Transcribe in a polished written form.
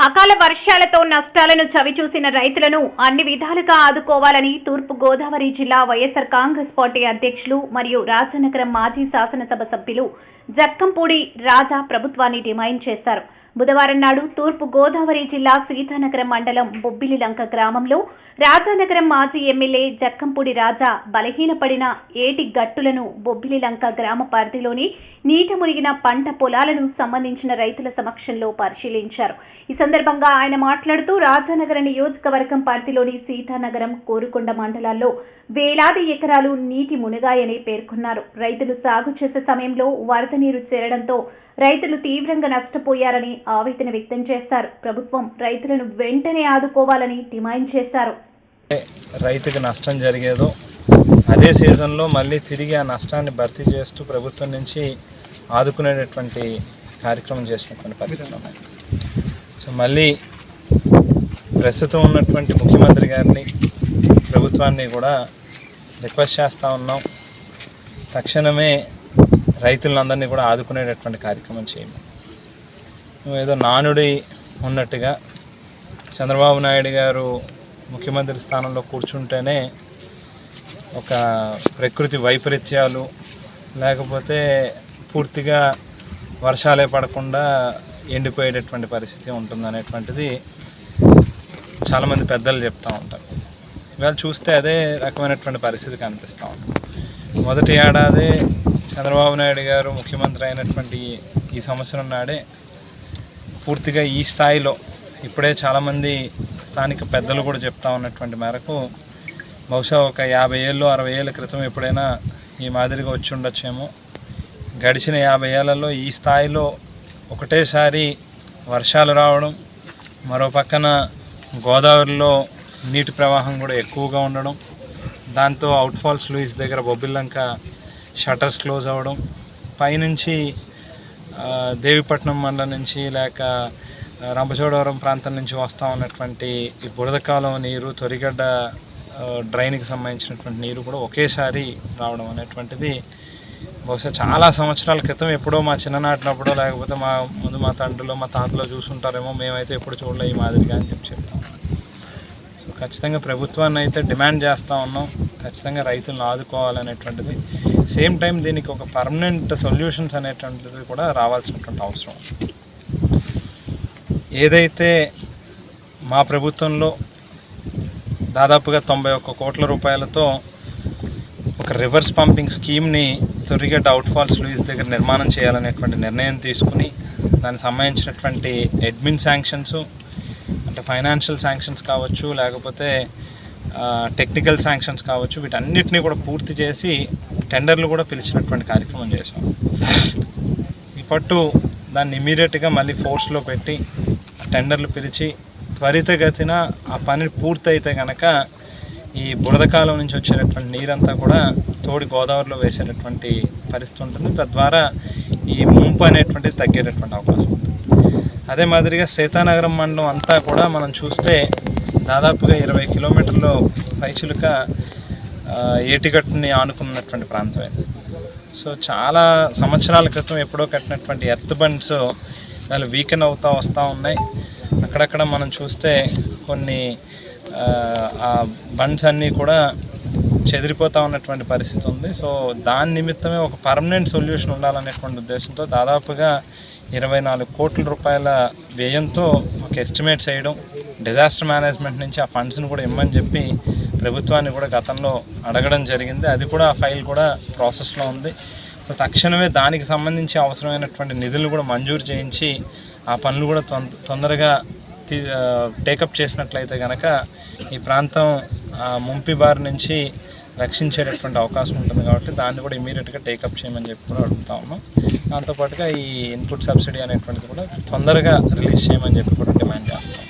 అకాల వర్షాలతో నష్టాలను చవిచూసిన రైతులను అన్ని విధాలుగా ఆదుకోవాలని తూర్పు గోదావరి జిల్లా వైఎస్ఆర్ కాంగ్రెస్ పార్టీ అధ్యక్షులు మరియు రాజనగరం మాజీ శాసనసభ సభ్యులు జక్కంపూడి రాజా ప్రభుత్వాన్ని డిమాండ్ చేశారు. బుధవారం నాడు తూర్పు గోదావరి జిల్లా సీతానగరం మండలం బొబ్బిలిలంక గ్రామంలో రాజానగరం మాజీ ఎమ్మెల్యే జక్కంపూడి రాజా బలహీనపడిన ఏటి గట్టులను బొబ్బిలిలంక గ్రామ పరిధిలోని నీట మునిగిన పంట పొలాలను సంబంధించిన రైతుల సమక్షంలో పరిశీలించారు. ఈ సందర్భంగా ఆయన మాట్లాడుతూ రాజానగర నియోజకవర్గం పరిధిలోని సీతానగరం, కోరుకొండ మండలాల్లో వేలాది ఎకరాలు నీటి మునిగాయని పేర్కొన్నారు. రైతులు సాగు చేసే సమయంలో వరద నీరు చేరడంతో రైతులు తీవ్రంగా నష్టపోయారని ఆవేదన వ్యక్తం చేశారు. ప్రభుత్వం రైతులను వెంటనే ఆదుకోవాలని డిమాండ్ చేశారు. రైతుకు నష్టం జరిగేదో అదే సీజన్లో మళ్ళీ తిరిగి ఆ నష్టాన్ని భర్తీ చేస్తూ ప్రభుత్వం నుంచి ఆదుకునేటటువంటి కార్యక్రమం చేసినటువంటి పరిస్థితులు ఉన్నాయి. సో మళ్ళీ ప్రస్తుతం ఉన్నటువంటి ముఖ్యమంత్రి గారిని, ప్రభుత్వాన్ని కూడా రిక్వెస్ట్ చేస్తూ ఉన్నాం, తక్షణమే రైతులందరినీ కూడా ఆదుకునేటటువంటి కార్యక్రమం చేయండి. ఏదో నానుడి ఉన్నట్టుగా చంద్రబాబు నాయుడు గారు ముఖ్యమంత్రి స్థానంలో కూర్చుంటేనే ఒక ప్రకృతి వైపరీత్యాలు లేకపోతే పూర్తిగా వర్షాలే పడకుండా ఎండిపోయేటటువంటి పరిస్థితి ఉంటుందనేటువంటిది చాలామంది పెద్దలు చెప్తూ ఉంటారు. ఇవాళ చూస్తే అదే రకమైనటువంటి పరిస్థితి కనిపిస్తూ ఉంటుంది. మొదటి ఏడాది చంద్రబాబు నాయుడు గారు ముఖ్యమంత్రి అయినటువంటి ఈ సంవత్సరం నాడే పూర్తిగా ఈ స్థాయిలో ఇప్పుడే చాలామంది స్థానిక పెద్దలు కూడా చెప్తా ఉన్నటువంటి మేరకు బహుశా ఒక 50 ఏళ్ళు 60 ఏళ్ళ క్రితం ఎప్పుడైనా ఈ మాదిరిగా వచ్చి ఉండొచ్చేమో. గడిచిన 50 ఏళ్లలో ఈ స్థాయిలో ఒకటేసారి వర్షాలు రావడం, మరో పక్కన గోదావరిలో నీటి ప్రవాహం కూడా ఎక్కువగా ఉండడం, దాంతో అవుట్ఫాల్స్ లూయిస్ దగ్గర బొబ్బిలిలంక షట్టర్స్ క్లోజ్ అవ్వడం, పైనుంచి దేవిపట్నం మండలం నుంచి లేక రంపచోడవరం ప్రాంతం నుంచి వస్తూ ఉన్నటువంటి ఈ బురద కాలువ నీరు, తొరిగడ్డ డ్రైన్కి సంబంధించినటువంటి నీరు కూడా ఒకేసారి రావడం అనేటువంటిది బహుశా చాలా సంవత్సరాల క్రితం ఎప్పుడో మా చిన్ననాటినప్పుడో లేకపోతే మా తండ్రిలో మా తాతలో చూసుంటారేమో, మేమైతే ఎప్పుడు చూడలే ఈ మాదిరిగా అని చెప్తాం. సో ఖచ్చితంగా ప్రభుత్వాన్ని అయితే డిమాండ్ చేస్తూ ఉన్నాం, ఖచ్చితంగా రైతులను ఆదుకోవాలనేటువంటిది. సేమ్ టైం దీనికి ఒక పర్మనెంట్ సొల్యూషన్స్ అనేటువంటిది కూడా రావాల్సినటువంటి అవసరం. ఏదైతే మా ప్రభుత్వంలో దాదాపుగా 91 కోట్ల రూపాయలతో ఒక రివర్స్ పంపింగ్ స్కీమ్ని తొర్రిగడ్డ అవుట్ఫాల్స్ లూయిస్ దగ్గర నిర్మాణం చేయాలనేటువంటి నిర్ణయం తీసుకుని దానికి సంబంధించినటువంటి అడ్మిన్ శాంక్షన్స్ అంటే ఫైనాన్షియల్ శాంక్షన్స్ కావచ్చు, లేకపోతే టెక్నికల్ శాంక్షన్స్ కావచ్చు, వీటన్నిటినీ కూడా పూర్తి చేసి టెండర్లు కూడా పిలిచినటువంటి కార్యక్రమం చేశాం. ఈ పట్టు దాన్ని ఇమీడియట్గా మళ్ళీ ఫోర్స్లో పెట్టి టెండర్లు పిలిచి త్వరితగతిన ఆ పని పూర్తయితే కనుక ఈ బురదకాలం నుంచి వచ్చేటటువంటి నీరంతా కూడా తోడి గోదావరిలో వేసేటటువంటి పరిస్థితి ఉంటుంది. తద్వారా ఈ ముంపు అనేటువంటిది తగ్గేటటువంటి అవకాశం ఉంటుంది. అదే మాదిరిగా సీతానగరం మండలం అంతా కూడా మనం చూస్తే దాదాపుగా 20 కిలోమీటర్లు పైచిలుక ఏటిగట్టుని ఆనుకున్నటువంటి ప్రాంతం ఇది. సో చాలా సంవత్సరాల క్రితం ఎప్పుడో కట్టినటువంటి ఎర్త్ బండ్స్ వాళ్ళు వీకెన్ అవుతూ వస్తూ ఉన్నాయి. అక్కడక్కడ మనం చూస్తే కొన్ని ఆ బండ్స్ అన్నీ కూడా చెదిరిపోతూ ఉన్నటువంటి పరిస్థితి ఉంది. సో దాని నిమిత్తమే ఒక పర్మనెంట్ సొల్యూషన్ ఉండాలనేటువంటి ఉద్దేశంతో దాదాపుగా 24 కోట్ల రూపాయల వ్యయంతో ఒక ఎస్టిమేట్స్ వేయడం, డిజాస్టర్ మేనేజ్మెంట్ నుంచి ఆ ఫండ్స్ని కూడా ఇమ్మని చెప్పి ప్రభుత్వాన్ని కూడా గతంలో అడగడం జరిగింది. అది కూడా ఆ ఫైల్ కూడా ప్రాసెస్లో ఉంది. సో తక్షణమే దానికి సంబంధించి అవసరమైనటువంటి నిధులు కూడా మంజూరు చేయించి ఆ పనులు కూడా తొందరగా టేకప్ చేసినట్లయితే కనుక ఈ ప్రాంతం ముంపి బారి నుంచి రక్షించేటటువంటి అవకాశం ఉంటుంది. కాబట్టి దాన్ని కూడా ఇమీడియట్గా టేకప్ చేయమని చెప్పి కూడా అడుగుతా ఉన్నాం. దాంతోపాటుగా ఈ ఇన్పుట్ సబ్సిడీ అనేటువంటిది కూడా తొందరగా రిలీజ్ చేయమని చెప్పి కూడా డిమాండ్ చేస్తాం.